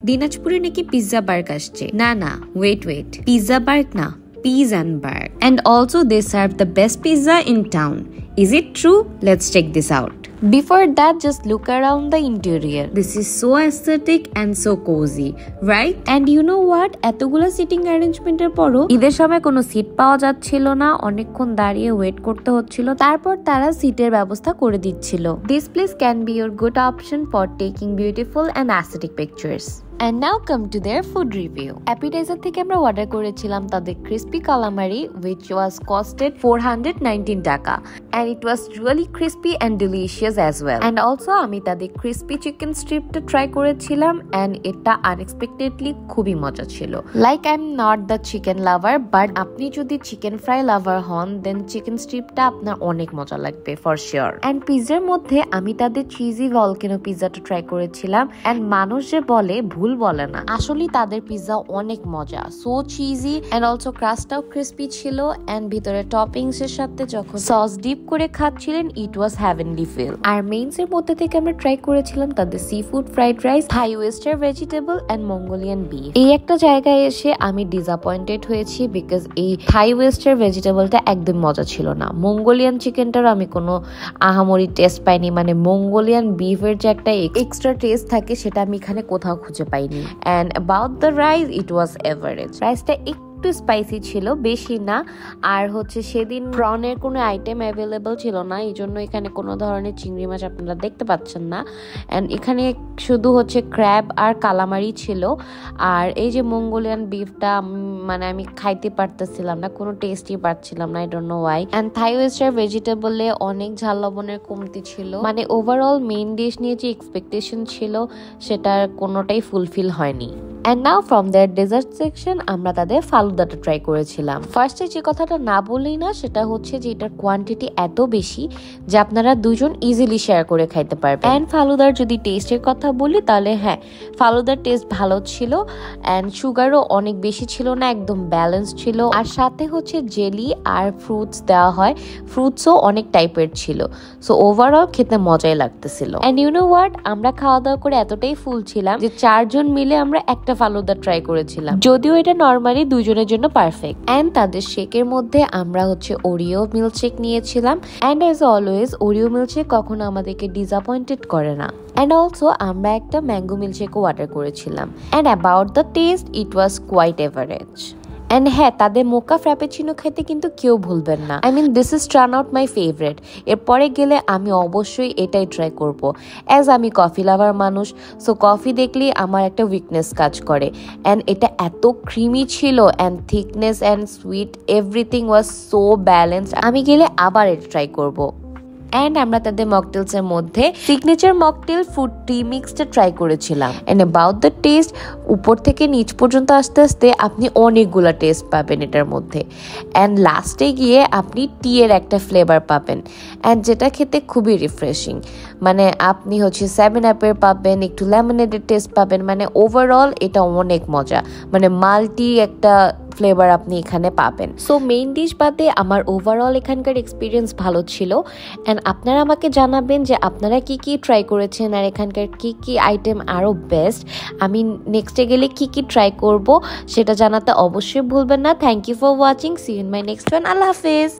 দিনাজপুরে নাকি পিজ্জা বার্গ আসছে। না ওয়েট পিজ্জা বার্গ না, Peas and Burg. And also they serve the best pizza in town. Is it true? Let's check this out. Before that, just look around the interior. This is so aesthetic and so cozy, right? And you know what? এতগুলা sitting অ্যারেঞ্জমেন্টের পরও ঈদের সময় কোনো seat পাওয়া যাচ্ছিল না, অনেকক্ষণ দাঁড়িয়ে ওয়েট করতে হচ্ছিল। তারপর তারা সিটের ব্যবস্থা করে দিচ্ছিল। This place can be your good option for taking beautiful and aesthetic pictures. And now come to their food review. Appetizer থেকে আমরা অর্ডার করেছিলাম তাদের crispy calamari which was costed 419 টাকা and it was really crispy and delicious as well. And also আমি তাদের crispy chicken stripটা try করেছিলাম and এটা unexpectedly খুবই মজা ছিল। Like I'm not the chicken lover but আপনি যদি chicken fry lover হন then chicken stripটা আপনার অনেক মজা লাগবে for sure. And পিৎজার মধ্যে আমি তাদের cheesy volcano পিৎজাটা ট্রাই করেছিলাম and মানুষ যে বলে ভুল বলে না, আসলে তাদের পিৎজা অনেক মজা, সো চিজি এন্ড অলসো ক্রাস্টটাও ক্রিস্পি ছিল এন্ড ভিতরে টপিংস এর সাথে যখন সস ডিপ করে খাচ্ছিলেন ইট ওয়াজ হেভেনলি ফিল। আর মেইনস এর মধ্যে থেকে আমরা ট্রাই করেছিলাম তাদের seafood fried rice, Thai oyster vegetable and Mongolian beef. এই একটা জায়গায় এসে আমি ডিসঅ্যাপয়েন্টেড হয়েছি বিকজ এই থাই ওয়েস্টার ভেজিটেবলটা একদম মজা ছিল না। মঙ্গোলিয়ান চিকেনটারও আমি কোনো আহামরি টেস্ট পাইনি, মানে মঙ্গোলিয়ান বিফের যে একটা এক্সট্রা টেস্ট থাকে সেটা আমি এখানে কোথাও খুঁজে পাইনি। And about the rice, it was average. রাইসটা একটু স্পাইসি ছিল, বেশি না। আর হচ্ছে সেদিন প্রনের কোনো আইটেম অ্যাভেলেবল ছিল না, এই জন্য এখানে কোনো ধরনের চিংড়ি মাছ আপনারা দেখতে পাচ্ছেন না। অ্যান্ড এখানে শুধু হচ্ছে ক্র্যাব আর কালামারি ছিল। আর এই যে মঙ্গোলিয়ান বিফটা মানে আমি খাইতে পারতেছিলাম না, কোনো টেস্টই পাচ্ছিলাম না, I don't know why. And Thai oyster ভেজিটেবলে অনেক ঝাল লবণের কমতি ছিল, মানে ওভারঅল মেইন ডিশ নিয়ে যে এক্সপেকটেশন ছিল সেটার কোনোটাই ফুলফিল হয়নি। And now from their dessert section আমরা তাদের ফালুদাটা ট্রাই করেছিলাম। ফার্স্টে যে কথাটা না বলেই না সেটা হচ্ছে যে এটার কোয়ান্টিটি এত বেশি যে আপনারা দুজন ইজিলি শেয়ার করে খাইতে পারবেন। অ্যান্ড ফালুদার যদি টেস্টের কথা বলি তাহলে হ্যাঁ, ফালুদার টেস্ট ভালো ছিল অ্যান্ড সুগারও অনেক বেশি ছিল না, একদম ব্যালেন্স ছিল। আর সাথে হচ্ছে জেলি আর ফ্রুটস দেওয়া হয়, ফ্রুটসও অনেক টাইপের ছিল। সো ওভারঅল খেতে মজাই লাগতেছিল। অ্যান্ড ইউ নো হোয়াট, আমরা খাওয়া দাওয়া করে এতটাই ফুল ছিলাম যে 4 জন মিলে আমরা একটা ফালুদা ট্রাই করেছিলাম, যদিও এটা নরমালি দুজনের জন্য পারফেক্ট। এন্ড তাদের শেকের মধ্যে আমরা হচ্ছে ওরিও মিল্কশেক নিয়েছিলাম and as always Oreo milkshake কখনো আমাদেরকে ডিসঅ্যাপয়েন্টেড করে না। এন্ড অলসো আমরা একটা ম্যাঙ্গো মিল্কশেকও অর্ডার করেছিলাম and about the taste it was quite average. And হ্যাঁ, তাদের মোকা ফ্র্যাপেচিনো খেতে কিন্তু কেউ ভুলবেন না। I mean this is turn out my favourite. এরপরে গেলে আমি অবশ্যই এটাই ট্রাই করব। অ্যাজ আমি কফি লাভার মানুষ, সো কফি দেখলেই আমার একটা উইকনেস কাজ করে। অ্যান্ড এটা এত ক্রিমি ছিল and thickness and sweet everything was so balanced. আমি গেলে আবার এটা ট্রাই করব। অ্যান্ড আমরা তাদের মকটেলস এর মধ্যে সিগনেচার মকটেল ফ্রুট টি মিক্সটা ট্রাই করেছিলাম। অ্যান্ড অ্যাবাউট দ্য টেস্ট, উপর থেকে নিচ পর্যন্ত আস্তে আস্তে আপনি অনেকগুলো টেস্ট পাবেন এটার মধ্যে। অ্যান্ড লাস্টে গিয়ে আপনি টি এর একটা ফ্লেভার পাবেন অ্যান্ড যেটা খেতে খুবই রিফ্রেশিং। মানে আপনি হচ্ছে 7 আপের পাবেন, একটু লেমনেডের টেস্ট পাবেন, মানে ওভারঅল এটা অনেক মজা, মানে মাল্টি একটা ফ্লেভার আপনি এখানে পাবেন। সো মেইন ডিশ বাদে আমার ওভারঅল এখানকার এক্সপিরিয়েন্স ভালো ছিল। অ্যান্ড আপনারা আমাকে জানাবেন যে আপনারা কি কি ট্রাই করেছেন আর এখানকার কি কি আইটেম আরও বেস্ট, আমি নেক্সটে গেলে কি কি ট্রাই করব সেটা জানাতে অবশ্যই ভুলবেন না। Thank you for watching, see you in my next one. আল্লাহ হাফেজ।